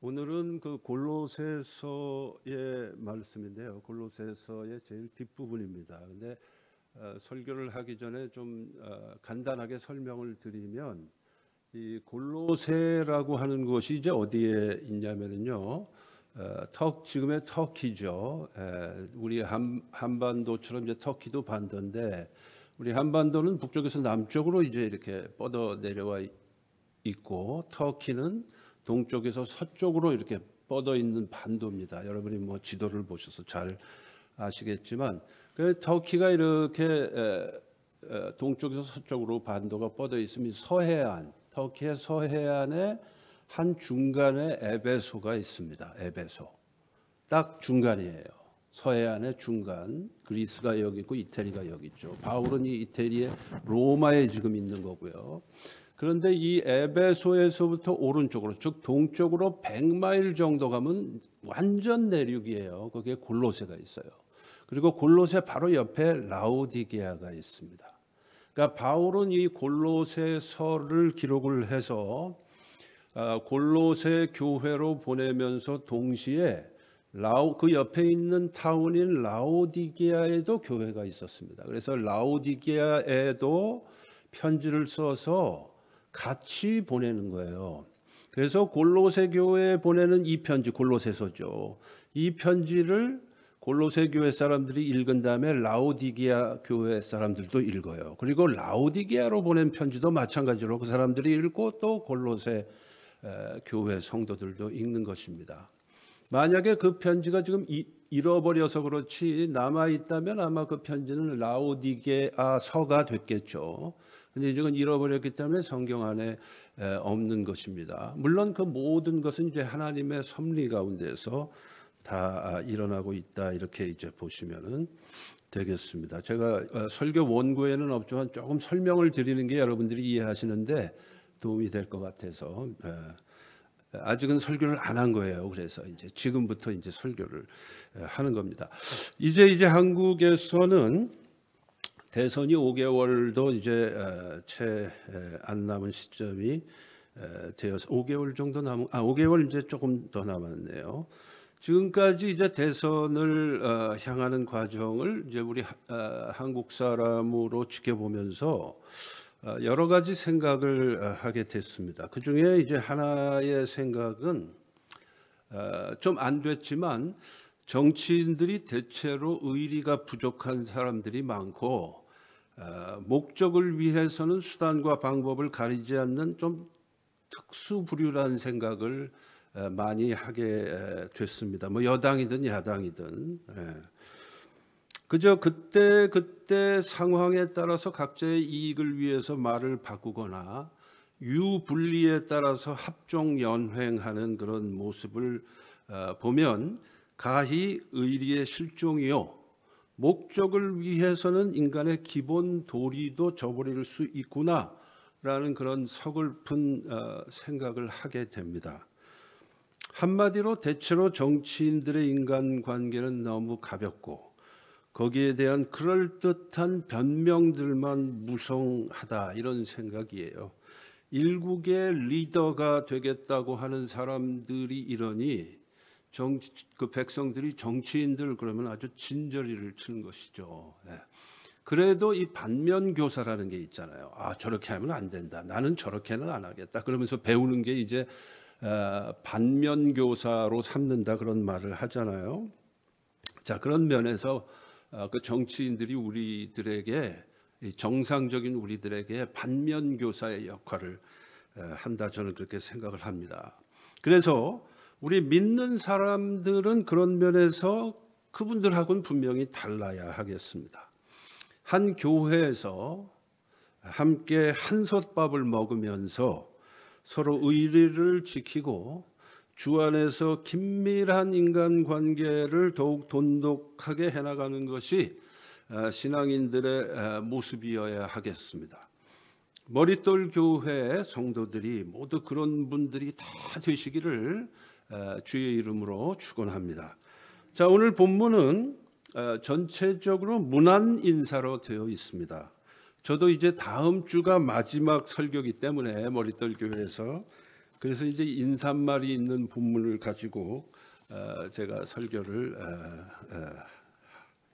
오늘은 그 골로새서의 말씀인데요. 골로새서의 제일 뒷부분입니다. 근데 설교를 하기 전에 좀 간단하게 설명을 드리면 이 골로새라고 하는 곳이 이제 어디에 있냐면요. 지금의 터키죠. 우리 한반도처럼 이제 터키도 반도인데 우리 한반도는 북쪽에서 남쪽으로 이제 이렇게 뻗어 내려와 있고 터키는 동쪽에서 서쪽으로 이렇게 뻗어 있는 반도입니다. 여러분이 뭐 지도를 보셔서 잘 아시겠지만 터키가 이렇게 동쪽에서 서쪽으로 반도가 뻗어 있으면 서해안, 터키의 서해안에 한 중간에 에베소가 있습니다. 에베소 딱 중간이에요. 서해안의 중간. 그리스가 여기 있고 이태리가 여기 있죠. 바울은 이 이태리의 로마에 지금 있는 거고요. 그런데 이 에베소에서부터 오른쪽으로 즉 동쪽으로 100마일 정도 가면 완전 내륙이에요. 거기에 골로새가 있어요. 그리고 골로새 바로 옆에 라오디게아가 있습니다. 그러니까 바울은 이 골로새서를 기록을 해서 골로새 교회로 보내면서 동시에 그 옆에 있는 타운인 라오디게아에도 교회가 있었습니다. 그래서 라오디게아에도 편지를 써서 같이 보내는 거예요. 그래서 골로새 교회에 보내는 이 편지, 골로새서죠. 이 편지를 골로새 교회 사람들이 읽은 다음에 라오디게아 교회 사람들도 읽어요. 그리고 라오디게아로 보낸 편지도 마찬가지로 그 사람들이 읽고 또 골로새 교회 성도들도 읽는 것입니다. 만약에 그 편지가 지금 잃어버려서 그렇지 남아 있다면 아마 그 편지는 라오디게아 서가 됐겠죠. 근데 이건 잃어버렸기 때문에 성경 안에 없는 것입니다. 물론 그 모든 것은 이제 하나님의 섭리 가운데서 다 일어나고 있다 이렇게 이제 보시면은 되겠습니다. 제가 설교 원고에는 없지만 조금 설명을 드리는 게 여러분들이 이해하시는데 도움이 될 것 같아서 아직은 설교를 안 한 거예요. 그래서 이제 지금부터 이제 설교를 하는 겁니다. 이제 한국에서는 대선이 5개월도 이제 채 안 남은 시점이 되어서 5개월 정도 5개월 이제 조금 더 남았네요. 지금까지 이제 대선을 향하는 과정을 이제 우리 한국 사람으로 지켜보면서 여러 가지 생각을 하게 됐습니다. 그 중에 이제 하나의 생각은 좀 안 됐지만 정치인들이 대체로 의리가 부족한 사람들이 많고 목적을 위해서는 수단과 방법을 가리지 않는 좀 특수부류라는 생각을 많이 하게 됐습니다. 뭐 여당이든 야당이든 그저 그때 상황에 따라서 각자의 이익을 위해서 말을 바꾸거나 유불리에 따라서 합종연횡하는 그런 모습을 보면 가히 의리의 실종이요 목적을 위해서는 인간의 기본 도리도 저버릴 수 있구나라는 그런 서글픈 생각을 하게 됩니다. 한마디로 대체로 정치인들의 인간관계는 너무 가볍고 거기에 대한 그럴듯한 변명들만 무성하다 이런 생각이에요. 일국의 리더가 되겠다고 하는 사람들이 이러니 그 백성들이 정치인들 그러면 아주 진저리를 치는 것이죠. 그래도 이 반면교사라는 게 있잖아요. 저렇게 하면 안 된다. 나는 저렇게는 안 하겠다. 그러면서 배우는 게 이제 반면교사로 삼는다 그런 말을 하잖아요. 자, 그런 면에서 그 정치인들이 우리들에게 정상적인 우리들에게 반면교사의 역할을 한다 저는 그렇게 생각을 합니다. 그래서 우리 믿는 사람들은 그런 면에서 그분들하고는 분명히 달라야 하겠습니다. 한 교회에서 함께 한솥밥을 먹으면서 서로 의리를 지키고 주 안에서 긴밀한 인간관계를 더욱 돈독하게 해나가는 것이 신앙인들의 모습이어야 하겠습니다. 머릿돌 교회 성도들이 모두 그런 분들이 다 되시기를 주의 이름으로 축원합니다. 자, 오늘 본문은 전체적으로 문안 인사로 되어 있습니다. 저도 이제 다음 주가 마지막 설교이기 때문에 머릿돌 교회에서 그래서 이제 인사말이 있는 본문을 가지고 제가 설교를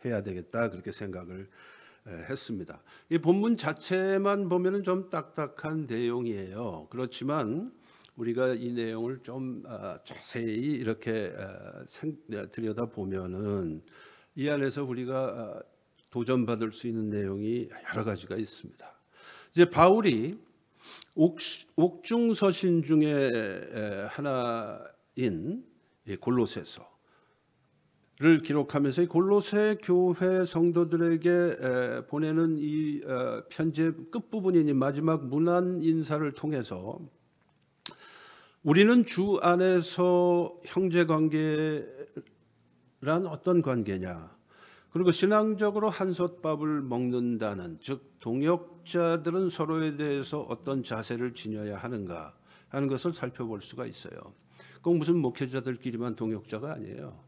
해야 되겠다 그렇게 생각을 했습니다. 이 본문 자체만 보면은 좀 딱딱한 내용이에요. 그렇지만 우리가 이 내용을 좀 자세히 이렇게 들여다 보면은 이 안에서 우리가 도전받을 수 있는 내용이 여러 가지가 있습니다. 이제 바울이 옥중서신 중에 하나인 골로새서를 기록하면서 골로새 교회 성도들에게 보내는 이 편지의 끝부분인 마지막 문안 인사를 통해서 우리는 주 안에서 형제관계란 어떤 관계냐, 그리고 신앙적으로 한솥밥을 먹는다는, 즉 동역자들은 서로에 대해서 어떤 자세를 지녀야 하는가 하는 것을 살펴볼 수가 있어요. 꼭 무슨 목회자들끼리만 동역자가 아니에요.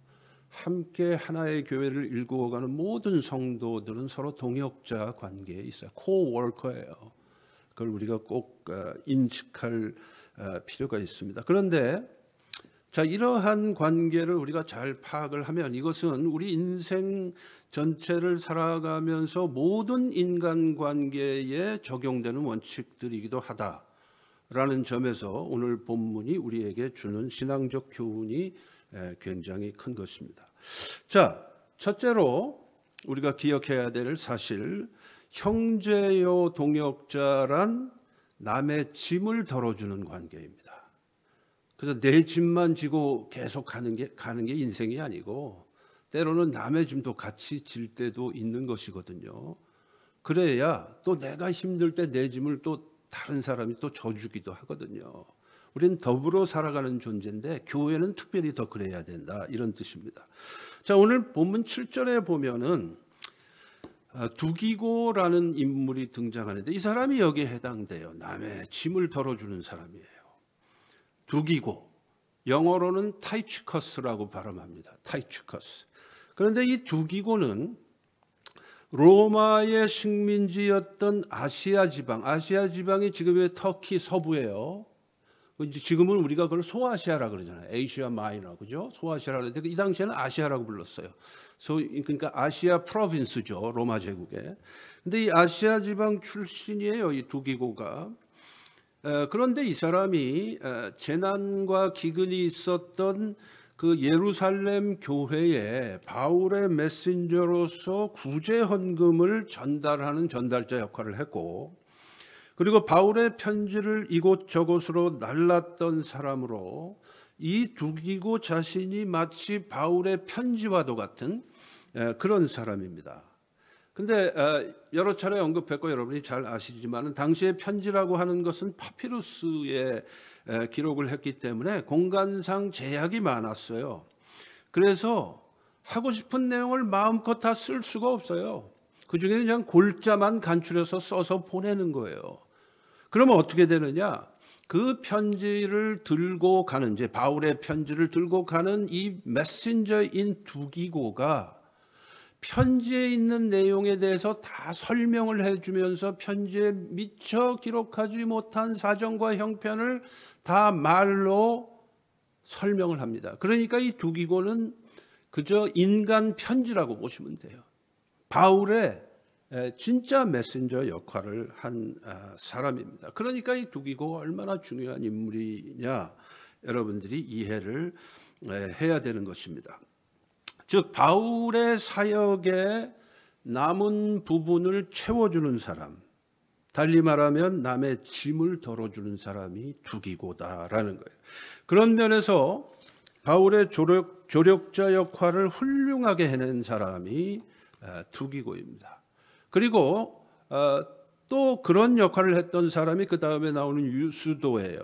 함께 하나의 교회를 일구어가는 모든 성도들은 서로 동역자 관계에 있어요. 코워커예요. 그걸 우리가 꼭 인식할 필요가 있습니다. 그런데 자, 이러한 관계를 우리가 잘 파악을 하면 이것은 우리 인생 전체를 살아가면서 모든 인간관계에 적용되는 원칙들이기도 하다라는 점에서 오늘 본문이 우리에게 주는 신앙적 교훈이 굉장히 큰 것입니다. 자, 첫째로 우리가 기억해야 될 사실, 형제요 동역자란 남의 짐을 덜어주는 관계입니다. 그래서 내 짐만 지고 계속 가는 게 인생이 아니고 때로는 남의 짐도 같이 질 때도 있는 것이거든요. 그래야 또 내가 힘들 때 내 짐을 또 다른 사람이 또 져주기도 하거든요. 우리는 더불어 살아가는 존재인데 교회는 특별히 더 그래야 된다, 이런 뜻입니다. 자, 오늘 본문 7절에 보면은 두기고라는 인물이 등장하는데 이 사람이 여기에 해당돼요. 남의 짐을 덜어주는 사람이에요. 두기고, 영어로는 타이치커스라고 발음합니다. 타이치커스. 그런데 이 두기고는 로마의 식민지였던 아시아 지방이 지금의 터키 서부예요. 지금은 우리가 그걸 소아시아라 그러잖아요. 에이시아 마이너, 그죠? 소아시아라 그러는데 이 당시에는 아시아라고 불렀어요. 그러니까 아시아 프로빈스죠, 로마 제국에. 근데 이 아시아 지방 출신이에요, 이 두기고가. 그런데 이 사람이 재난과 기근이 있었던 그 예루살렘 교회에 바울의 메신저로서 구제 헌금을 전달하는 전달자 역할을 했고, 그리고 바울의 편지를 이곳저곳으로 날랐던 사람으로 이 두기고 자신이 마치 바울의 편지와도 같은 그런 사람입니다. 근데 여러 차례 언급했고 여러분이 잘 아시지만 당시의 편지라고 하는 것은 파피루스에 기록을 했기 때문에 공간상 제약이 많았어요. 그래서 하고 싶은 내용을 마음껏 다 쓸 수가 없어요. 그중에 그냥 골자만 간추려서 써서 보내는 거예요. 그러면 어떻게 되느냐? 그 편지를 들고 가는, 이제 바울의 편지를 들고 가는 이 메신저인 두기고가 편지에 있는 내용에 대해서 다 설명을 해주면서 편지에 미처 기록하지 못한 사정과 형편을 다 말로 설명을 합니다. 그러니까 이 두기고는 그저 인간 편지라고 보시면 돼요. 바울의 진짜 메신저 역할을 한 사람입니다. 그러니까 이 두기고가 얼마나 중요한 인물이냐 여러분들이 이해를 해야 되는 것입니다. 즉 바울의 사역에 남은 부분을 채워주는 사람, 달리 말하면 남의 짐을 덜어주는 사람이 두기고다라는 거예요. 그런 면에서 바울의 조력자 역할을 훌륭하게 해낸 사람이 두기고입니다. 그리고 또 그런 역할을 했던 사람이 그 다음에 나오는 유스도예요.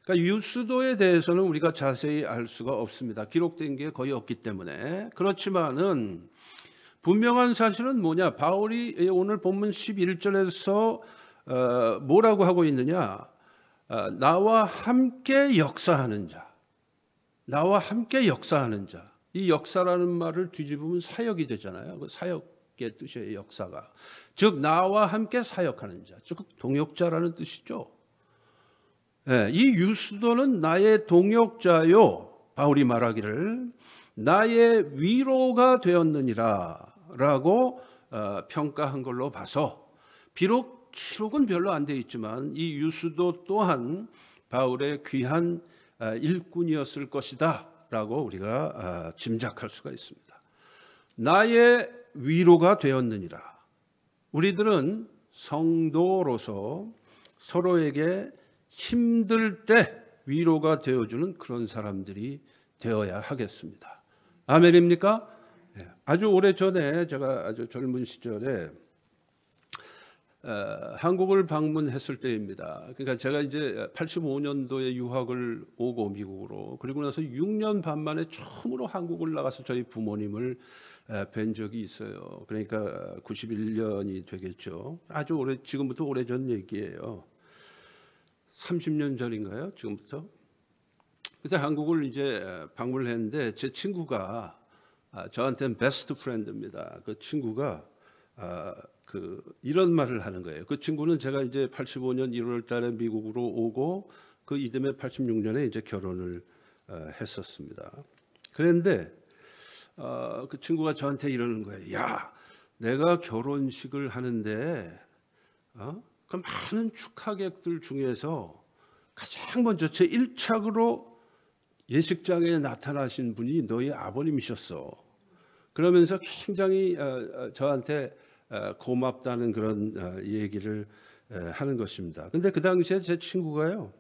그러니까 유스도에 대해서는 우리가 자세히 알 수가 없습니다. 기록된 게 거의 없기 때문에. 그렇지만은 분명한 사실은 뭐냐? 바울이 오늘 본문 11절에서 뭐라고 하고 있느냐? 나와 함께 역사하는 자. 나와 함께 역사하는 자. 이 역사라는 말을 뒤집으면 사역이 되잖아요. 그 사역의 뜻이에요, 역사가. 즉 나와 함께 사역하는 자. 즉 동역자라는 뜻이죠. 예, 이 유스도는 나의 동역자요. 바울이 말하기를 나의 위로가 되었느니라 라고 평가한 걸로 봐서, 비록 기록은 별로 안 돼 있지만 이 유스도 또한 바울의 귀한 일꾼이었을 것이다 라고 우리가 짐작할 수가 있습니다. 나의 위로가 되었느니라. 우리들은 성도로서 서로에게 힘들 때 위로가 되어주는 그런 사람들이 되어야 하겠습니다. 아멘입니까? 아주 오래전에, 제가 아주 젊은 시절에 한국을 방문했을 때입니다. 그러니까 제가 이제 85년도에 유학을 오고 미국으로, 그리고 나서 6년 반 만에 처음으로 한국을 나가서 저희 부모님을 뵌 적이 있어요. 그러니까 91년이 되겠죠. 아주 오래, 지금부터 오래전 얘기예요. 30년 전인가요? 지금부터? 그래서 한국을 이제 방문을 했는데 제 친구가 저한테는 베스트 프렌드입니다. 그 친구가 이런 말을 하는 거예요. 그 친구는 제가 이제 85년 1월 달에 미국으로 오고 그 이듬해 86년에 이제 결혼을 했었습니다. 그런데 그 친구가 저한테 이러는 거예요. 야, 내가 결혼식을 하는데 그 많은 축하객들 중에서 가장 먼저 제 1착으로 예식장에 나타나신 분이 너희 아버님이셨어. 그러면서 굉장히 저한테 고맙다는 그런 얘기를 하는 것입니다. 근데 그 당시에 제 친구가요,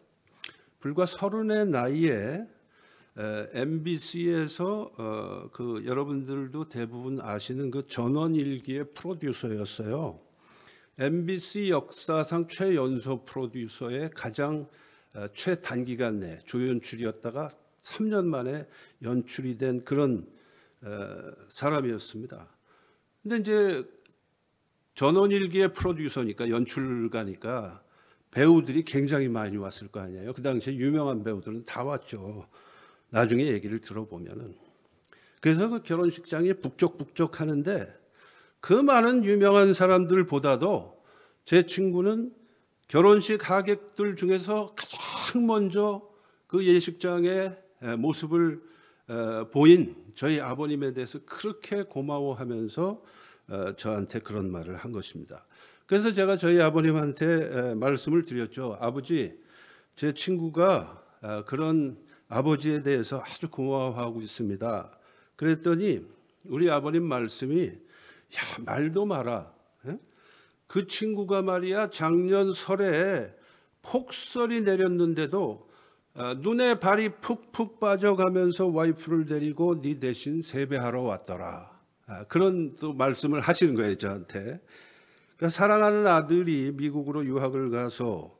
불과 30의 나이에 MBC에서 그 여러분들도 대부분 아시는 그 전원일기의 프로듀서였어요. MBC 역사상 최연소 프로듀서의 가장 최단기간 내 조연출이었다가 3년 만에 연출이 된 그런 사람이었습니다. 근데 이제 전원일기의 프로듀서니까, 연출가니까 배우들이 굉장히 많이 왔을 거 아니에요. 그 당시에 유명한 배우들은 다 왔죠. 나중에 얘기를 들어보면은. 그래서 그 결혼식장이 북적북적 하는데 그 많은 유명한 사람들보다도 제 친구는 결혼식 하객들 중에서 가장 먼저 그 예식장의 모습을 보인 저희 아버님에 대해서 그렇게 고마워하면서 저한테 그런 말을 한 것입니다. 그래서 제가 저희 아버님한테 말씀을 드렸죠. 아버지, 제 친구가 그런 아버지에 대해서 아주 고마워하고 있습니다. 그랬더니 우리 아버님 말씀이, 야, 말도 마라. 그 친구가 말이야 작년 설에 폭설이 내렸는데도 눈에 발이 푹푹 빠져가면서 와이프를 데리고 네 대신 세배하러 왔더라. 그런 또 말씀을 하시는 거예요, 저한테. 그러니까 사랑하는 아들이 미국으로 유학을 가서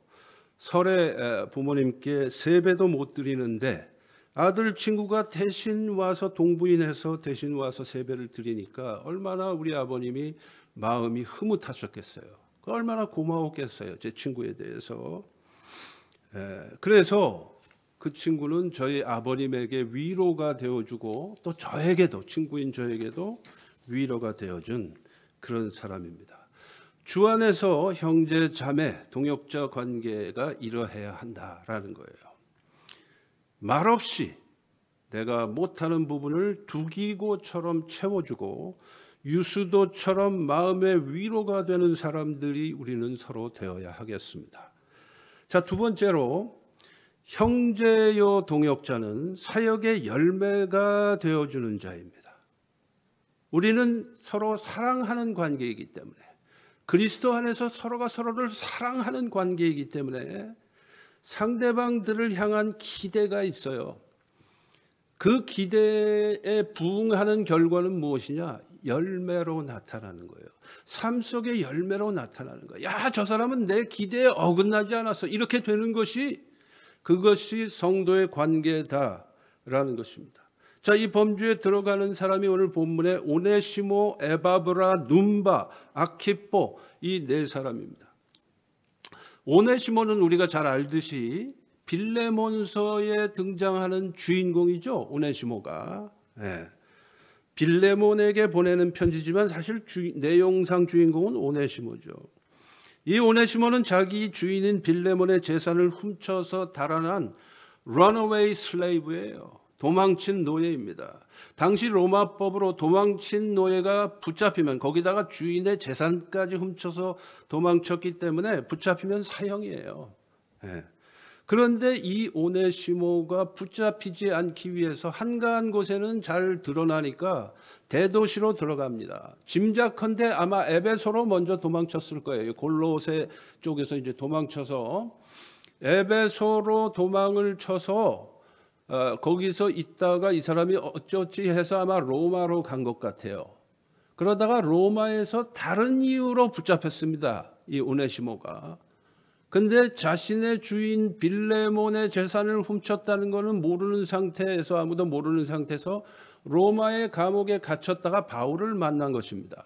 설에 부모님께 세배도 못 드리는데 아들 친구가 대신 와서 동부인해서 대신 와서 세배를 드리니까 얼마나 우리 아버님이 마음이 흐뭇하셨겠어요. 얼마나 고마웠겠어요, 제 친구에 대해서. 그래서 그 친구는 저희 아버님에게 위로가 되어주고 또 저에게도, 친구인 저에게도 위로가 되어준 그런 사람입니다. 주 안에서 형제 자매 동역자 관계가 이러해야 한다라는 거예요. 말없이 내가 못하는 부분을 두기고처럼 채워주고 유수도처럼 마음의 위로가 되는 사람들이 우리는 서로 되어야 하겠습니다. 자, 두 번째로 형제요 동역자는 사역의 열매가 되어주는 자입니다. 우리는 서로 사랑하는 관계이기 때문에, 그리스도 안에서 서로가 서로를 사랑하는 관계이기 때문에 상대방들을 향한 기대가 있어요. 그 기대에 부응하는 결과는 무엇이냐? 열매로 나타나는 거예요. 삶 속의 열매로 나타나는 거예요. 야, 저 사람은 내 기대에 어긋나지 않았어. 이렇게 되는 것이, 그것이 성도의 관계다라는 것입니다. 자, 이 범주에 들어가는 사람이 오늘 본문에 오네시모, 에바브라, num바, 아키포, 이 네 사람입니다. 오네시모는 우리가 잘 알듯이 빌레몬서에 등장하는 주인공이죠. 오네시모가. 빌레몬에게 보내는 편지지만 사실 내용상 주인공은 오네시모죠. 이 오네시모는 자기 주인인 빌레몬의 재산을 훔쳐서 달아난 runaway slave예요. 도망친 노예입니다. 당시 로마법으로 도망친 노예가 붙잡히면, 거기다가 주인의 재산까지 훔쳐서 도망쳤기 때문에 붙잡히면 사형이에요. 예. 그런데 이 오네시모가 붙잡히지 않기 위해서 한가한 곳에는 잘 드러나니까 대도시로 들어갑니다. 짐작컨대 아마 에베소로 먼저 도망쳤을 거예요. 골로새 쪽에서 이제 도망쳐서 에베소로 도망을 쳐서 거기서 있다가 이 사람이 어쩌지 해서 아마 로마로 간 것 같아요. 그러다가 로마에서 다른 이유로 붙잡혔습니다. 이 오네시모가. 근데 자신의 주인 빌레몬의 재산을 훔쳤다는 것은 모르는 상태에서, 아무도 모르는 상태에서 로마의 감옥에 갇혔다가 바울을 만난 것입니다.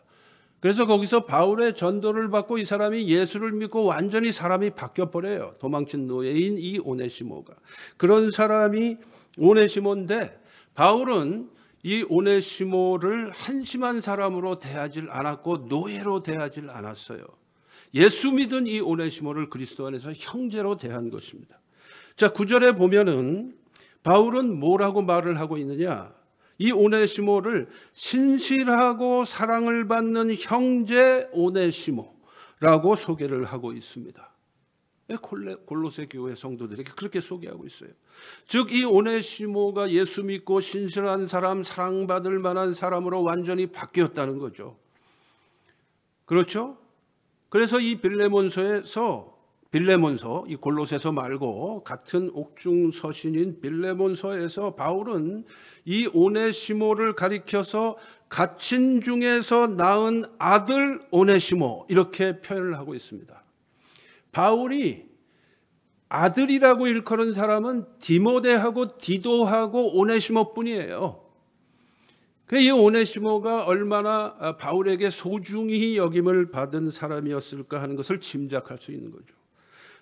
그래서 거기서 바울의 전도를 받고 이 사람이 예수를 믿고 완전히 사람이 바뀌어버려요. 도망친 노예인 이 오네시모가. 그런 사람이 오네시모인데, 바울은 이 오네시모를 한심한 사람으로 대하질 않았고 노예로 대하질 않았어요. 예수 믿은 이 오네시모를 그리스도 안에서 형제로 대한 것입니다. 자, 9절에 보면은 바울은 뭐라고 말을 하고 있느냐? 이 오네시모를 신실하고 사랑을 받는 형제 오네시모라고 소개를 하고 있습니다. 골로새 교회 성도들에게 그렇게 소개하고 있어요. 즉, 이 오네시모가 예수 믿고 신실한 사람, 사랑받을 만한 사람으로 완전히 바뀌었다는 거죠. 그렇죠? 그래서 이 빌레몬서, 이 골로새서 말고 같은 옥중 서신인 빌레몬서에서 바울은 이 오네시모를 가리켜서 갇힌 중에서 낳은 아들 오네시모, 이렇게 표현을 하고 있습니다. 바울이 아들이라고 일컬은 사람은 디모데하고 디도하고 오네시모뿐이에요. 이 오네시모가 얼마나 바울에게 소중히 여김을 받은 사람이었을까 하는 것을 짐작할 수 있는 거죠.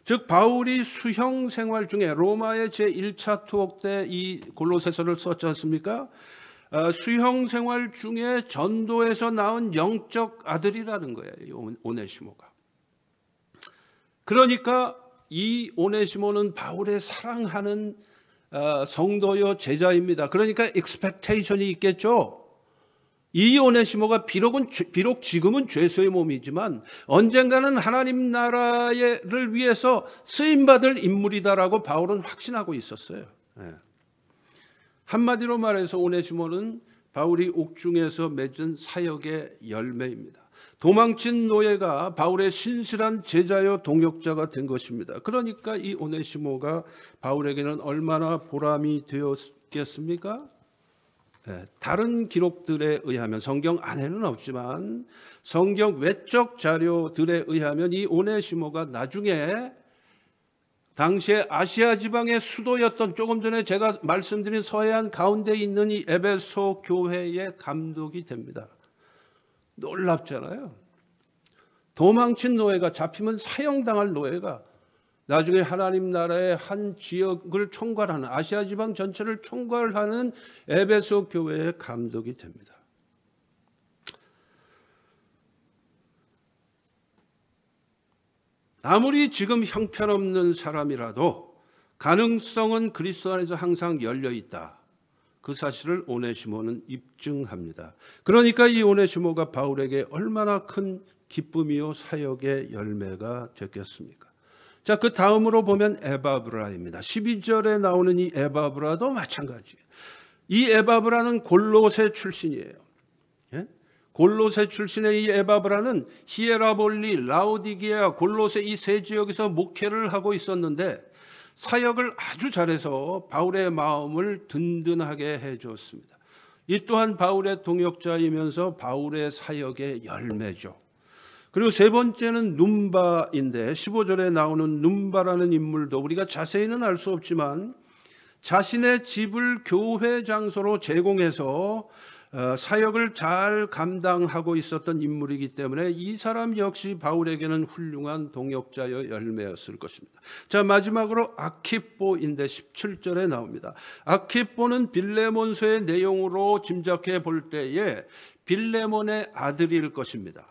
즉, 바울이 수형 생활 중에, 로마의 제1차 투옥 때 이 골로새서를 썼지 않습니까? 수형 생활 중에 전도에서 낳은 영적 아들이라는 거예요, 이 오네시모가. 그러니까 이 오네시모는 바울의 사랑하는 성도요 제자입니다. 그러니까 expectation이 있겠죠. 이 오네시모가 비록 지금은 죄수의 몸이지만 언젠가는 하나님 나라를 위해서 쓰임받을 인물이다라고 바울은 확신하고 있었어요. 한마디로 말해서 오네시모는 바울이 옥중에서 맺은 사역의 열매입니다. 도망친 노예가 바울의 신실한 제자요 동역자가 된 것입니다. 그러니까 이 오네시모가 바울에게는 얼마나 보람이 되었겠습니까? 다른 기록들에 의하면, 성경 안에는 없지만 성경 외적 자료들에 의하면 이 오네시모가 나중에 당시에 아시아 지방의 수도였던, 조금 전에 제가 말씀드린 서해안 가운데 있는 이 에베소 교회의 감독이 됩니다. 놀랍잖아요. 도망친 노예가, 잡히면 사형당할 노예가 나중에 하나님 나라의 한 지역을 총괄하는, 아시아 지방 전체를 총괄하는 에베소 교회의 감독이 됩니다. 아무리 지금 형편없는 사람이라도 가능성은 그리스도 안에서 항상 열려 있다. 그 사실을 오네시모는 입증합니다. 그러니까 이 오네시모가 바울에게 얼마나 큰 기쁨이요 사역의 열매가 됐겠습니까? 자, 그 다음으로 보면 에바브라입니다. 12절에 나오는 이 에바브라도 마찬가지예요. 이 에바브라는 골로새 출신이에요. 골로새 출신의 이 에바브라는 히에라볼리, 라오디게아, 골로새 이 세 지역에서 목회를 하고 있었는데 사역을 아주 잘해서 바울의 마음을 든든하게 해주었습니다. 이 또한 바울의 동역자이면서 바울의 사역의 열매죠. 그리고 세 번째는 num바인데 15절에 나오는 num바라는 인물도 우리가 자세히는 알 수 없지만 자신의 집을 교회 장소로 제공해서 사역을 잘 감당하고 있었던 인물이기 때문에 이 사람 역시 바울에게는 훌륭한 동역자여 열매였을 것입니다. 자, 마지막으로 아키뽀인데 17절에 나옵니다. 아키뽀는 빌레몬서의 내용으로 짐작해 볼 때에 빌레몬의 아들일 것입니다.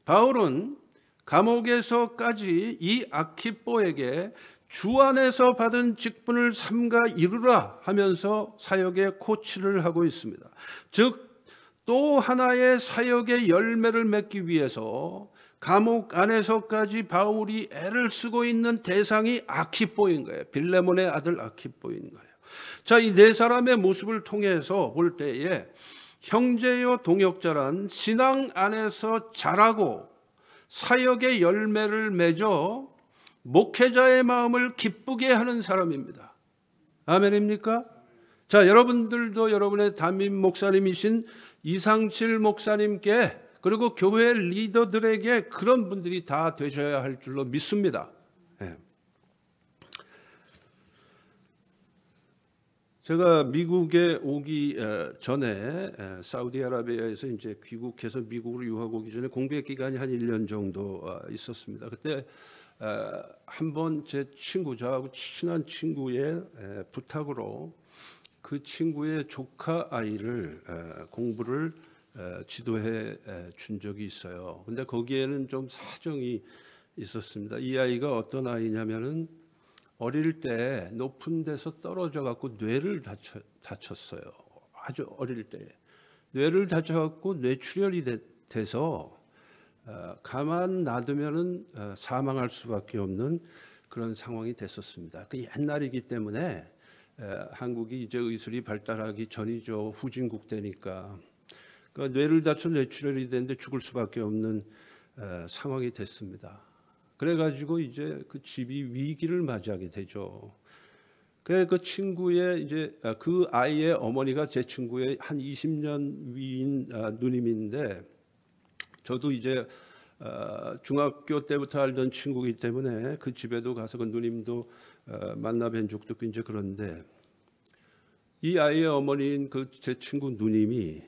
바울은 감옥에서까지 이 아키뽀에게 주 안에서 받은 직분을 삼가 이루라 하면서 사역의 코치를 하고 있습니다. 즉 또 하나의 사역의 열매를 맺기 위해서 감옥 안에서까지 바울이 애를 쓰고 있는 대상이 아키뽀인 거예요. 빌레몬의 아들 아키뽀인 거예요. 자, 이 네 사람의 모습을 통해서 볼 때에 형제요 동역자란 신앙 안에서 자라고 사역의 열매를 맺어 목회자의 마음을 기쁘게 하는 사람입니다. 아멘입니까? 자, 여러분들도 여러분의 담임 목사님이신 이상칠 목사님께 그리고 교회 리더들에게 그런 분들이 다 되셔야 할 줄로 믿습니다. 네. 제가 미국에 오기 전에 사우디아라비아에서 이제 귀국해서 미국으로 유학 오기 전에 공백 기간이 한 1년 정도 있었습니다. 그때 한번 제 친구, 저하고 친한 친구의 부탁으로 그 친구의 조카 아이를 공부를 지도해 준 적이 있어요. 근데 거기에는 좀 사정이 있었습니다. 이 아이가 어떤 아이냐면은 어릴 때 높은 데서 떨어져 갖고 뇌를 다쳤어요. 아주 어릴 때 뇌를 다쳐 갖고 뇌출혈이 돼서 가만 놔두면은 사망할 수밖에 없는 그런 상황이 됐었습니다. 그 옛날이기 때문에 한국이 이제 의술이 발달하기 전이죠. 후진국 때니까. 그러니까 뇌를 다쳐 뇌출혈이 됐는데 죽을 수밖에 없는 상황이 됐습니다. 그래가지고 이제 그 집이 위기를 맞이하게 되죠. 그 친구의 이제 그 아이의 어머니가 제 친구의 한 20년 위인 누님인데, 저도 이제 중학교 때부터 알던 친구이기 때문에 그 집에도 가서 그 누님도 만나 뵌 적도 있고 이제 그런데, 이 아이의 어머니인 그 제 친구 누님이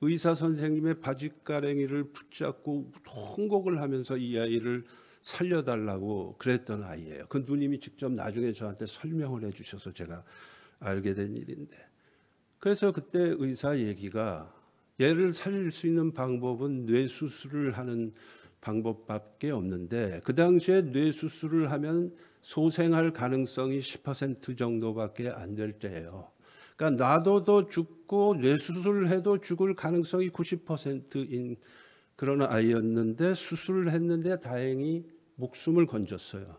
의사 선생님의 바짓가랭이를 붙잡고 통곡을 하면서 이 아이를 살려달라고 그랬던 아이예요. 그 누님이 직접 나중에 저한테 설명을 해주셔서 제가 알게 된 일인데, 그래서 그때 의사 얘기가 얘를 살릴 수 있는 방법은 뇌수술을 하는 방법밖에 없는데, 그 당시에 뇌수술을 하면 소생할 가능성이 10% 정도밖에 안 될 때예요. 그러니까 놔둬도 죽고 뇌수술을 해도 죽을 가능성이 90%인 그런 아이였는데, 수술을 했는데 다행히 목숨을 건졌어요.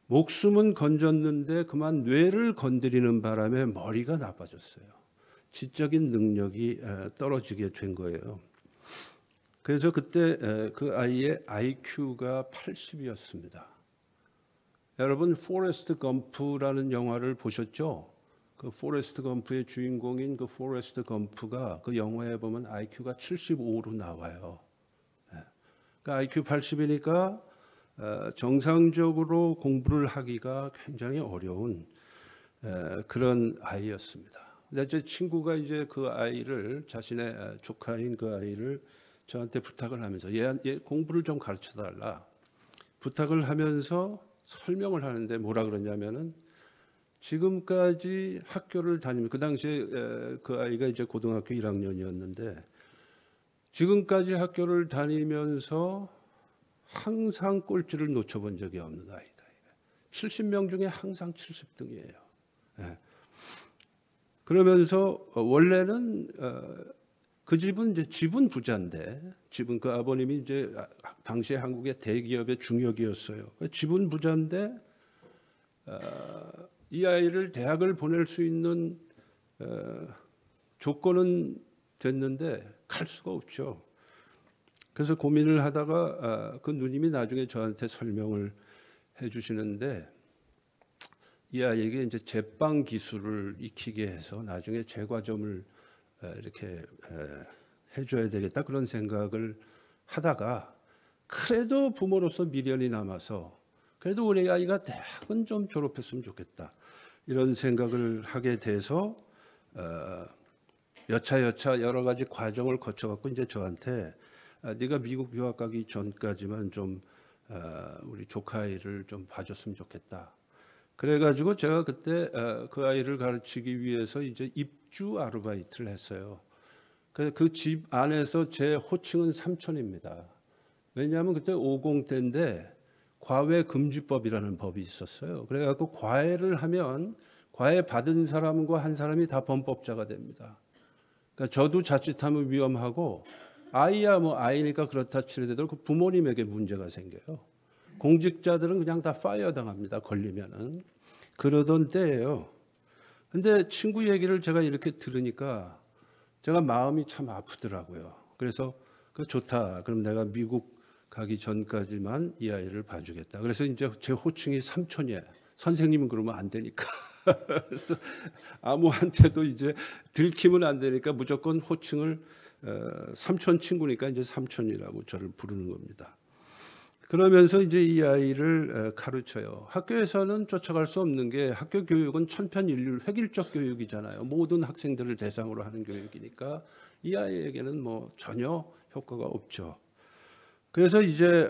목숨은 건졌는데 그만 뇌를 건드리는 바람에 머리가 나빠졌어요. 지적인 능력이 떨어지게 된 거예요. 그래서 그때 그 아이의 IQ가 80이었습니다. 여러분 포레스트 검프라는 영화를 보셨죠? 그 포레스트 검프의 주인공인 그 포레스트 검프가 그 영화에 보면 IQ가 75로 나와요. 그러니까 IQ 80이니까 정상적으로 공부를 하기가 굉장히 어려운 그런 아이였습니다. 근데 제 친구가 이제 그 아이를, 자신의 조카인 그 아이를 저한테 부탁을 하면서 얘 공부를 좀 가르쳐 달라 부탁을 하면서 설명을 하는데, 뭐라 그러냐면은 지금까지 학교를 다니면, 그 당시에 그 아이가 이제 고등학교 1학년이었는데 지금까지 학교를 다니면서 항상 꼴찌를 놓쳐본 적이 없는 아이다. 70명 중에 항상 70등이에요. 그러면서 원래는 그 집은 이제 집은 부자인데, 집은 그 아버님이 이제 당시에 한국의 대기업의 중역이었어요. 집은 부자인데 이 아이를 대학을 보낼 수 있는 조건은 됐는데 갈 수가 없죠. 그래서 고민을 하다가 그 누님이 나중에 저한테 설명을 해주시는데, 이 아이에게 이제 제빵 기술을 익히게 해서 나중에 제과점을 이렇게 해줘야 되겠다, 그런 생각을 하다가, 그래도 부모로서 미련이 남아서 그래도 우리 아이가 대학은 좀 졸업했으면 좋겠다, 이런 생각을 하게 돼서 여차여차 여러 가지 과정을 거쳐갖고 이제 저한테 네가 미국 유학 가기 전까지만 좀 우리 조카 아이를 좀 봐줬으면 좋겠다. 그래가지고 제가 그때 그 아이를 가르치기 위해서 이제 입주 아르바이트를 했어요. 그 집 안에서 제 호칭은 삼촌입니다. 왜냐하면 그때 50대인데 과외 금지법이라는 법이 있었어요. 그래갖고 과외를 하면 과외 받은 사람과 한 사람이 다 범법자가 됩니다. 그러니까 저도 자칫하면 위험하고 아이야 뭐 아이니까 그렇다 치더라도 그 부모님에게 문제가 생겨요. 공직자들은 그냥 다 파이어 당합니다. 걸리면은. 그러던 때예요. 근데 친구 얘기를 제가 이렇게 들으니까 제가 마음이 참 아프더라고요. 그래서 그 좋다. 그럼 내가 미국 가기 전까지만 이 아이를 봐주겠다. 그래서 이제 제 호칭이 삼촌이에요. 선생님은 그러면 안 되니까. 그래서 아무한테도 이제 들키면 안 되니까 무조건 호칭을 삼촌 친구니까 이제 삼촌이라고 저를 부르는 겁니다. 그러면서 이제 이 아이를 가르쳐요. 학교에서는 쫓아갈 수 없는 게 학교 교육은 천편일률 획일적 교육이잖아요. 모든 학생들을 대상으로 하는 교육이니까 이 아이에게는 뭐 전혀 효과가 없죠. 그래서 이제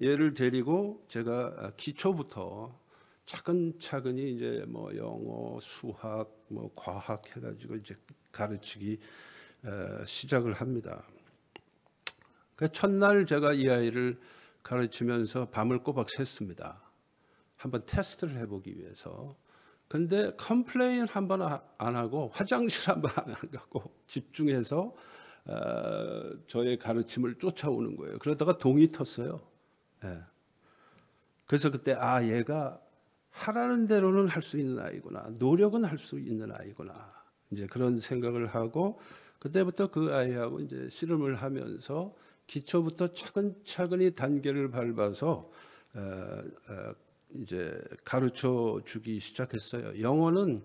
얘를 데리고 제가 기초부터 차근차근히 이제 뭐 영어, 수학, 뭐 과학 해가지고 이제 가르치기 시작을 합니다. 첫날 제가 이 아이를 가르치면서 밤을 꼬박 샜습니다. 한번 테스트를 해보기 위해서. 근데 컴플레인 한번 안 하고 화장실 한번 안 가고 집중해서 저의 가르침을 쫓아오는 거예요. 그러다가 동이 텄어요. 예. 그래서 그때 얘가 하라는 대로는 할 수 있는 아이구나. 노력은 할 수 있는 아이구나. 이제 그런 생각을 하고 그때부터 그 아이하고 이제 씨름을 하면서 기초부터 차근차근히 단계를 밟아서 이제 가르쳐 주기 시작했어요. 영어는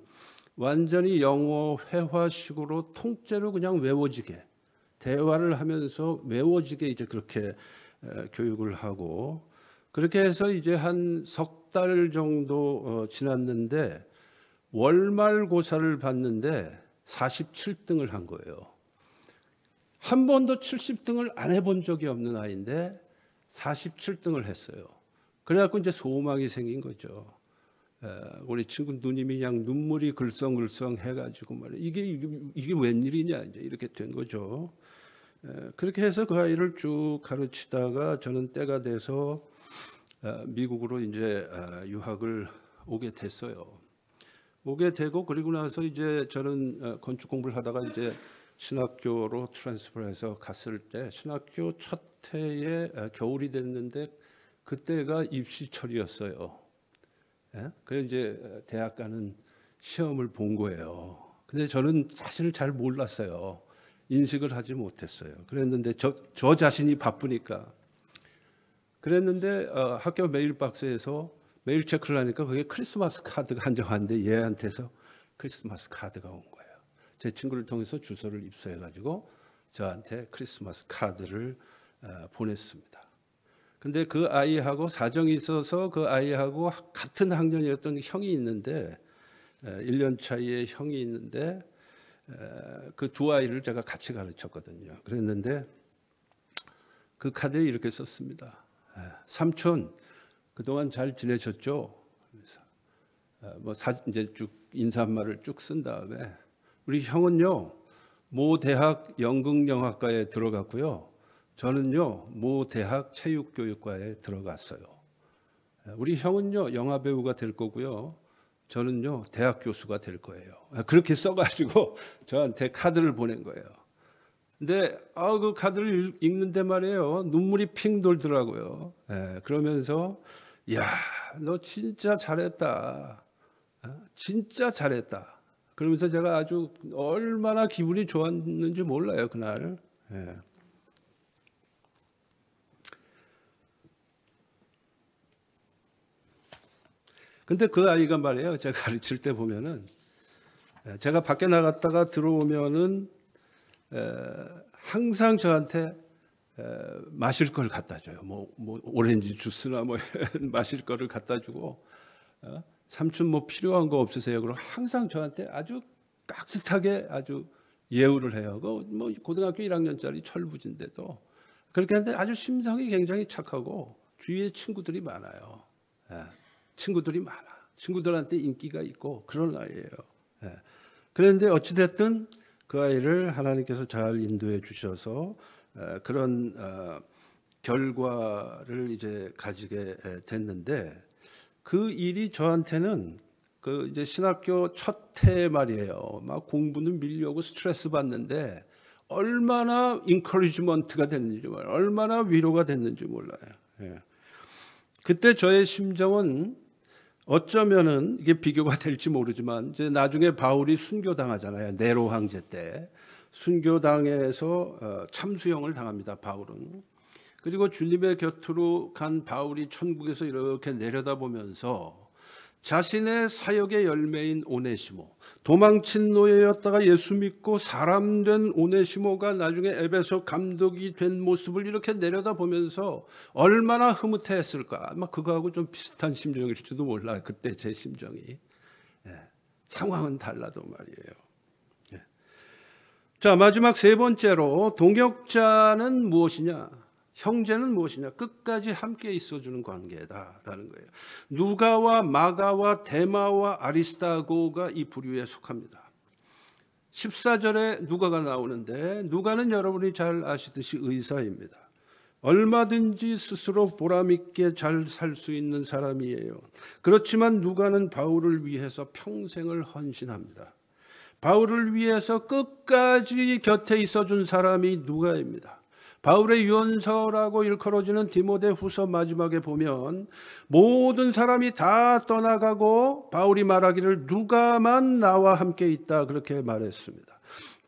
완전히 영어 회화식으로 통째로 그냥 외워지게 대화를 하면서 외워지게 이제 그렇게 교육을 하고 그렇게 해서 이제 한 석 달 정도 지났는데 월말고사를 봤는데 47등을 한 거예요. 한 번도 70등을 안 해본 적이 없는 아이인데 47등을 했어요. 그래갖고 이제 소망이 생긴 거죠. 우리 친구 누님이 그냥 눈물이 글썽글썽 해가지고 말이야. 이게 웬일이냐 이제 이렇게 된 거죠. 그렇게 해서 그 아이를 쭉 가르치다가 저는 때가 돼서 미국으로 이제 유학을 오게 됐어요. 오게 되고 그리고 나서 이제 저는 건축 공부를 하다가 이제 신학교로 트랜스퍼해서 갔을 때 신학교 첫 해에 겨울이 됐는데 그때가 입시철이었어요. 예? 그래서 이제 대학 가는 시험을 본 거예요. 근데 저는 사실 잘 몰랐어요. 인식을 하지 못했어요. 그랬는데 저 자신이 바쁘니까. 그랬는데 학교 메일박스에서 메일 체크를 하니까 그게 크리스마스 카드가 한정한데 얘한테서 크리스마스 카드가 온 거예요. 제 친구를 통해서 주소를 입수해가지고 저한테 크리스마스 카드를 보냈습니다. 근데 그 아이하고 사정이 있어서 그 아이하고 같은 학년이었던 형이 있는데 1년 차이의 형이 있는데 그 두 아이를 제가 같이 가르쳤거든요. 그랬는데 그 카드에 이렇게 썼습니다. 삼촌 그동안 잘 지내셨죠? 그래서 이제 쭉 인사말을 쭉 쓴 다음에 우리 형은요 모 대학 연극영화과에 들어갔고요. 저는요 모 대학 체육교육과에 들어갔어요. 우리 형은요 영화 배우가 될 거고요. 저는요 대학 교수가 될 거예요. 그렇게 써가지고 저한테 카드를 보낸 거예요. 근데 그 카드를 읽는데 말이에요 눈물이 핑 돌더라고요. 그러면서 야, 너 진짜 잘했다. 진짜 잘했다. 그러면서 제가 아주 얼마나 기분이 좋았는지 몰라요 그날. 근데 그 아이가 말이에요 제가 가르칠 때 보면은 제가 밖에 나갔다가 들어오면은 항상 저한테 마실 걸 갖다 줘요. 뭐 오렌지 주스나 뭐 마실 거를 갖다 주고 삼촌 뭐 필요한 거 없으세요? 그럼 항상 저한테 아주 깍듯하게 아주 예우를 해요. 뭐 고등학교 1학년짜리 철부지인데도 그렇게 하는데 아주 심성이 굉장히 착하고 주위에 친구들이 많아요. 친구들이 많아. 친구들한테 인기가 있고 그런 아이예요. 그런데 어찌됐든 그 아이를 하나님께서 잘 인도해 주셔서 그런 결과를 이제 가지게 됐는데 그 일이 저한테는 그 이제 신학교 첫 해 말이에요. 막 공부는 밀려오고 스트레스 받는데 얼마나 인커리지먼트가 됐는지 몰라요. 얼마나 위로가 됐는지 몰라요. 예. 그때 저의 심정은 어쩌면은 이게 비교가 될지 모르지만 이제 나중에 바울이 순교당하잖아요. 네로 황제 때 순교당해서 참수형을 당합니다. 바울은. 그리고 주님의 곁으로 간 바울이 천국에서 이렇게 내려다보면서 자신의 사역의 열매인 오네시모, 도망친 노예였다가 예수 믿고 사람 된 오네시모가 나중에 에베소 감독이 된 모습을 이렇게 내려다보면서 얼마나 흐뭇해했을까. 아마 그거하고 좀 비슷한 심정일지도 몰라요. 그때 제 심정이. 상황은 달라도 말이에요. 자, 마지막 세 번째로 동역자는 무엇이냐? 형제는 무엇이냐? 끝까지 함께 있어주는 관계다라는 거예요. 누가와 마가와 데마와 아리스타고가 이 부류에 속합니다. 14절에 누가가 나오는데 누가는 여러분이 잘 아시듯이 의사입니다. 얼마든지 스스로 보람있게 잘 살 수 있는 사람이에요. 그렇지만 누가는 바울을 위해서 평생을 헌신합니다. 바울을 위해서 끝까지 곁에 있어준 사람이 누가입니다. 바울의 유언서라고 일컬어지는 디모데후서 마지막에 보면 모든 사람이 다 떠나가고 바울이 말하기를 누가만 나와 함께 있다 그렇게 말했습니다.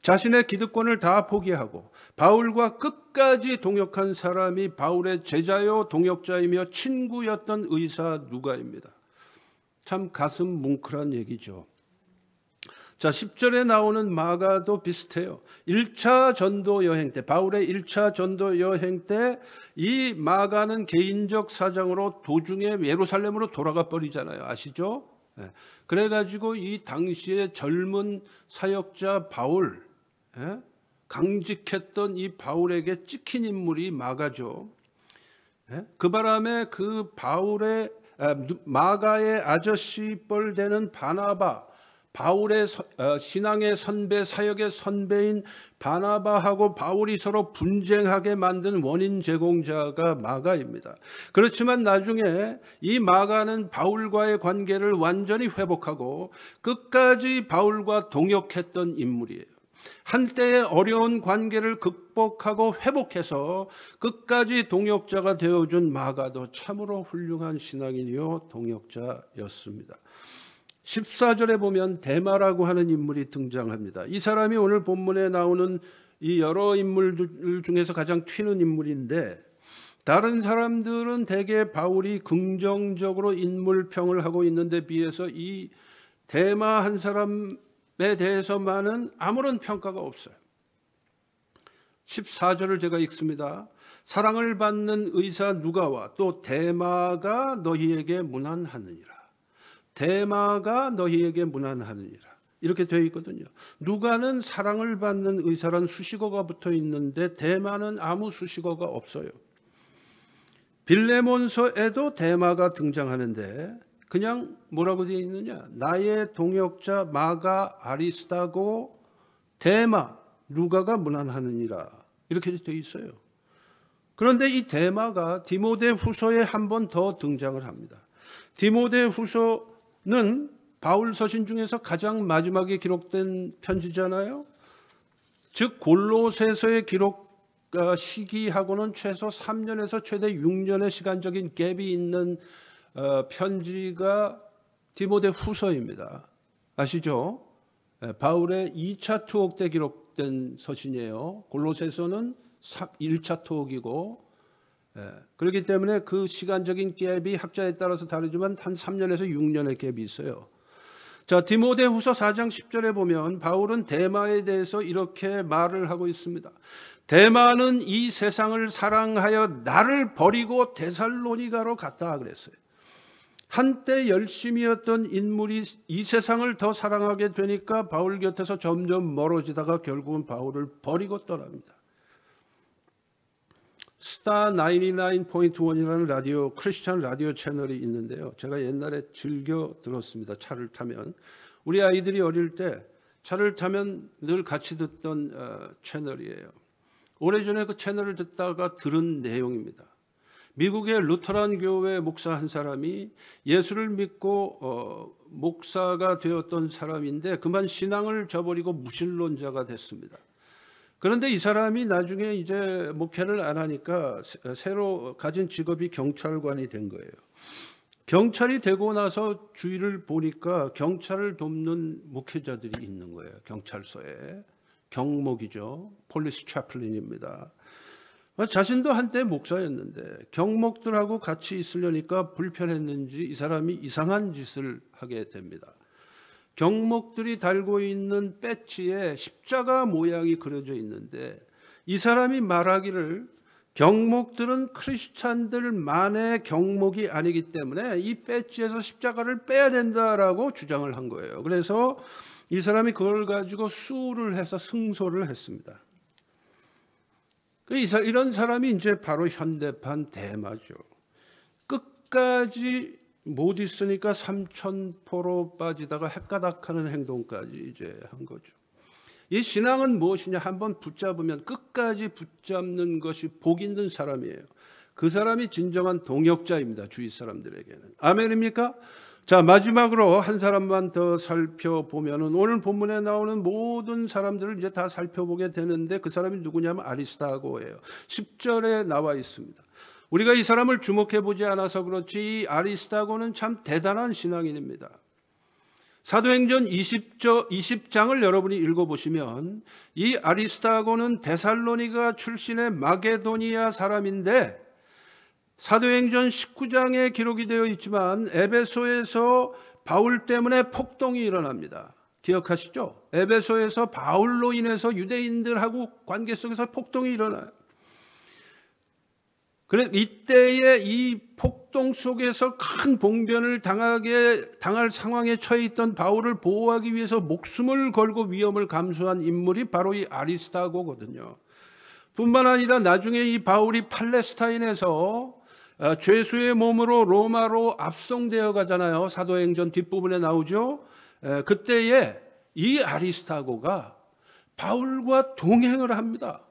자신의 기득권을 다 포기하고 바울과 끝까지 동역한 사람이 바울의 제자요 동역자이며 친구였던 의사 누가입니다. 참 가슴 뭉클한 얘기죠. 자, 10절에 나오는 마가도 비슷해요. 1차 전도 여행 때, 바울의 1차 전도 여행 때 이 마가는 개인적 사정으로 도중에 예루살렘으로 돌아가 버리잖아요. 아시죠? 그래가지고 이 당시에 젊은 사역자 바울, 강직했던 이 바울에게 찍힌 인물이 마가죠. 그 바람에 그 마가의 아저씨 뻘 되는 바나바, 바울의 신앙의 선배, 사역의 선배인 바나바하고 바울이 서로 분쟁하게 만든 원인 제공자가 마가입니다. 그렇지만 나중에 이 마가는 바울과의 관계를 완전히 회복하고 끝까지 바울과 동역했던 인물이에요. 한때의 어려운 관계를 극복하고 회복해서 끝까지 동역자가 되어준 마가도 참으로 훌륭한 신앙인이요 동역자였습니다. 14절에 보면 데마라고 하는 인물이 등장합니다. 이 사람이 오늘 본문에 나오는 이 여러 인물들 중에서 가장 튀는 인물인데 다른 사람들은 대개 바울이 긍정적으로 인물평을 하고 있는데 비해서 이 데마 한 사람에 대해서만은 아무런 평가가 없어요. 14절을 제가 읽습니다. 사랑을 받는 의사 누가와 또 데마가 너희에게 문안하느니라. 데마가 너희에게 문안하느니라. 이렇게 되어 있거든요. 누가는 사랑을 받는 의사란 수식어가 붙어 있는데 데마는 아무 수식어가 없어요. 빌레몬서에도 데마가 등장하는데 그냥 뭐라고 되어 있느냐? 나의 동역자 마가 아리스타고 데마 누가가 문안하느니라. 이렇게 되어 있어요. 그런데 이 데마가 디모데후서에 한 번 더 등장을 합니다. 디모데후서는 바울 서신 중에서 가장 마지막에 기록된 편지잖아요. 즉 골로새서의 기록 시기하고는 최소 3년에서 최대 6년의 시간적인 갭이 있는 편지가 디모데후서입니다. 아시죠? 바울의 2차 투옥 때 기록된 서신이에요. 골로새서는 1차 투옥이고 그렇기 때문에 그 시간적인 갭이 학자에 따라서 다르지만 한 3년에서 6년의 갭이 있어요. 자, 디모데후서 4장 10절에 보면 바울은 데마에 대해서 이렇게 말을 하고 있습니다. 데마는 이 세상을 사랑하여 나를 버리고 데살로니가로 갔다 그랬어요. 한때 열심이었던 인물이 이 세상을 더 사랑하게 되니까 바울 곁에서 점점 멀어지다가 결국은 바울을 버리고 떠납니다. 스타 99.1이라는 라디오 크리스찬 라디오 채널이 있는데요. 제가 옛날에 즐겨 들었습니다. 차를 타면 우리 아이들이 어릴 때 차를 타면 늘 같이 듣던 채널이에요. 오래전에 그 채널을 듣다가 들은 내용입니다. 미국의 루터란 교회 목사 한 사람이 예수를 믿고 목사가 되었던 사람인데 그만 신앙을 저버리고 무신론자가 됐습니다. 그런데 이 사람이 나중에 이제 목회를 안 하니까 새로 가진 직업이 경찰관이 된 거예요. 경찰이 되고 나서 주위를 보니까 경찰을 돕는 목회자들이 있는 거예요. 경찰서에. 경목이죠. 폴리스 차플린입니다. 자신도 한때 목사였는데 경목들하고 같이 있으려니까 불편했는지 이 사람이 이상한 짓을 하게 됩니다. 경목들이 달고 있는 배지에 십자가 모양이 그려져 있는데 이 사람이 말하기를 경목들은 크리스찬들만의 경목이 아니기 때문에 이 배지에서 십자가를 빼야 된다라고 주장을 한 거예요. 그래서 이 사람이 그걸 가지고 수를 해서 승소를 했습니다. 이런 사람이 이제 바로 현대판 대마죠. 끝까지 못 있으니까 삼천포로 빠지다가 헷가닥하는 행동까지 이제 한 거죠. 이 신앙은 무엇이냐? 한번 붙잡으면 끝까지 붙잡는 것이 복 있는 사람이에요. 그 사람이 진정한 동역자입니다. 주위 사람들에게는. 아멘입니까? 자, 마지막으로 한 사람만 더 살펴보면은 오늘 본문에 나오는 모든 사람들을 이제 다 살펴보게 되는데 그 사람이 누구냐면 아리스타고예요. 10절에 나와 있습니다. 우리가 이 사람을 주목해 보지 않아서 그렇지 이 아리스타고는 참 대단한 신앙인입니다. 사도행전 20장을 여러분이 읽어보시면 이 아리스타고는 데살로니가 출신의 마게도니아 사람인데 사도행전 19장에 기록이 되어 있지만 에베소에서 바울 때문에 폭동이 일어납니다. 기억하시죠? 에베소에서 바울로 인해서 유대인들하고 관계 속에서 폭동이 일어나요. 그래 이때에 이 폭동 속에서 큰 봉변을 당할 상황에 처해 있던 바울을 보호하기 위해서 목숨을 걸고 위험을 감수한 인물이 바로 이 아리스타고거든요. 뿐만 아니라 나중에 이 바울이 팔레스타인에서 죄수의 몸으로 로마로 압송되어 가잖아요. 사도행전 뒷부분에 나오죠. 그때에 이 아리스타고가 바울과 동행을 합니다.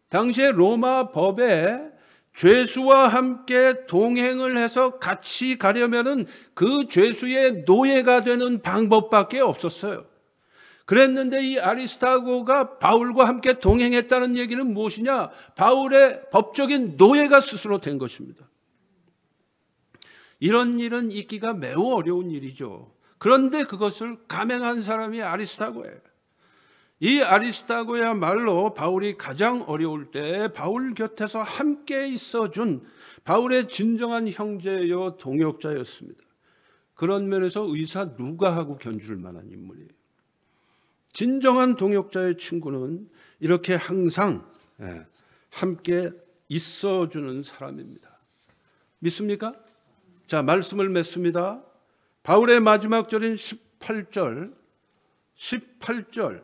당시에 로마 법에 죄수와 함께 동행을 해서 같이 가려면은 그 죄수의 노예가 되는 방법밖에 없었어요. 그랬는데 이 아리스타고가 바울과 함께 동행했다는 얘기는 무엇이냐? 바울의 법적인 노예가 스스로 된 것입니다. 이런 일은 있기가 매우 어려운 일이죠. 그런데 그것을 감행한 사람이 아리스타고예요. 이 아리스타고야말로 바울이 가장 어려울 때 바울 곁에서 함께 있어준 바울의 진정한 형제요 동역자였습니다. 그런 면에서 의사 누가하고 견줄 만한 인물이에요. 진정한 동역자의 친구는 이렇게 항상 함께 있어주는 사람입니다. 믿습니까? 자, 말씀을 맺습니다. 바울의 마지막 절인 18절,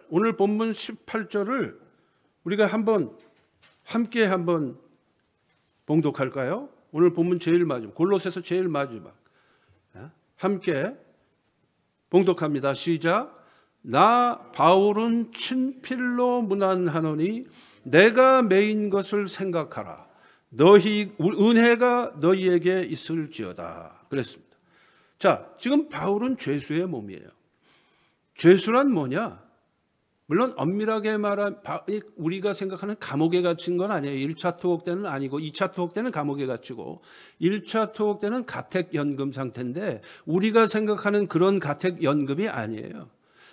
오늘 본문 18절을 우리가 함께 한번 봉독할까요? 오늘 본문 제일 마지막, 골로새서 제일 마지막. 함께 봉독합니다. 시작. 나 바울은 친필로 문안하노니 내가 매인 것을 생각하라. 너희 은혜가 너희에게 있을지어다. 그랬습니다. 자, 지금 바울은 죄수의 몸이에요. 죄수란 뭐냐? 물론 엄밀하게 말하면 우리가 생각하는 감옥에 갇힌 건 아니에요. 1차 투옥 때는 아니고 2차 투옥 때는 감옥에 갇히고 1차 투옥 때는 가택연금 상태인데 우리가 생각하는 그런 가택연금이 아니에요.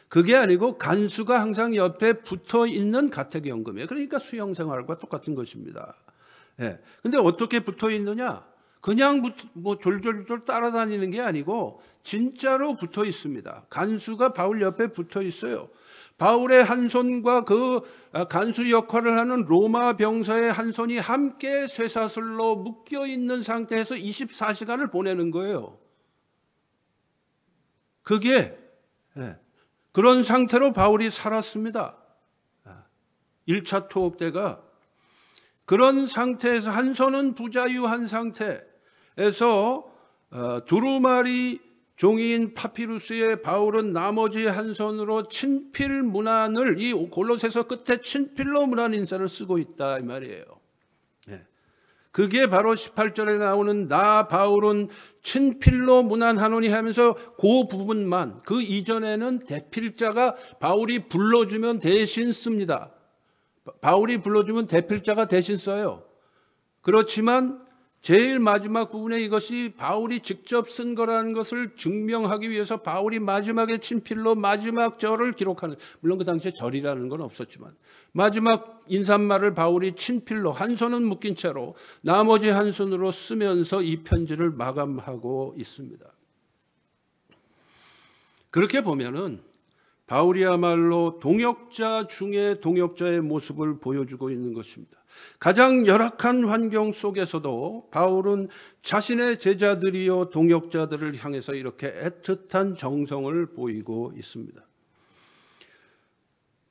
그게 아니고 간수가 항상 옆에 붙어 있는 가택연금이에요. 그러니까 수용생활과 똑같은 것입니다. 예. 근데 어떻게 붙어 있느냐? 그냥 뭐 졸졸졸 따라다니는 게 아니고 진짜로 붙어 있습니다. 간수가 바울 옆에 붙어 있어요. 바울의 한 손과 그 간수 역할을 하는 로마 병사의 한 손이 함께 쇠사슬로 묶여 있는 상태에서 24시간을 보내는 거예요. 그게 그런 상태로 바울이 살았습니다. 1차 투옥 때가 그런 상태에서 한 손은 부자유한 상태에서 두루마리 종이인 파피루스에 바울은 나머지 한 손으로 친필 문안을 이 골로새서 끝에 친필로 문안 인사를 쓰고 있다 이 말이에요. 그게 바로 18절에 나오는 나 바울은 친필로 문안하노니 하면서 그 부분만, 그 이전에는 대필자가 바울이 불러주면 대신 씁니다. 바울이 불러주면 대필자가 대신 써요. 그렇지만 제일 마지막 부분에 이것이 바울이 직접 쓴 거라는 것을 증명하기 위해서 바울이 마지막에 친필로 마지막 절을 기록하는, 물론 그 당시에 절이라는 건 없었지만 마지막 인사말을 바울이 친필로 한 손은 묶인 채로 나머지 한 손으로 쓰면서 이 편지를 마감하고 있습니다. 그렇게 보면은 바울이야말로 동역자 중에 동역자의 모습을 보여주고 있는 것입니다. 가장 열악한 환경 속에서도 바울은 자신의 제자들이요 동역자들을 향해서 이렇게 애틋한 정성을 보이고 있습니다.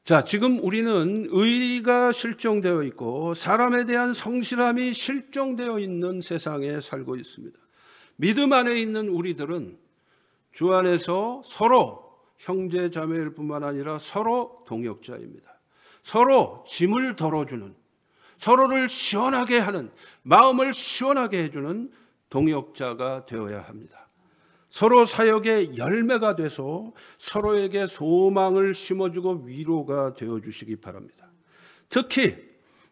자, 지금 우리는 의가 실종되어 있고 사람에 대한 성실함이 실종되어 있는 세상에 살고 있습니다. 믿음 안에 있는 우리들은 주 안에서 서로 형제 자매일 뿐만 아니라 서로 동역자입니다. 서로 짐을 덜어주는, 서로를 시원하게 하는, 마음을 시원하게 해주는 동역자가 되어야 합니다. 서로 사역의 열매가 돼서 서로에게 소망을 심어주고 위로가 되어주시기 바랍니다. 특히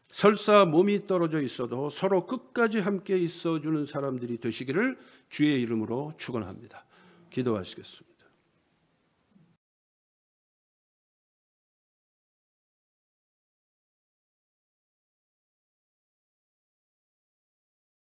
설사 몸이 떨어져 있어도 서로 끝까지 함께 있어주는 사람들이 되시기를 주의 이름으로 축원합니다. 기도하시겠습니다.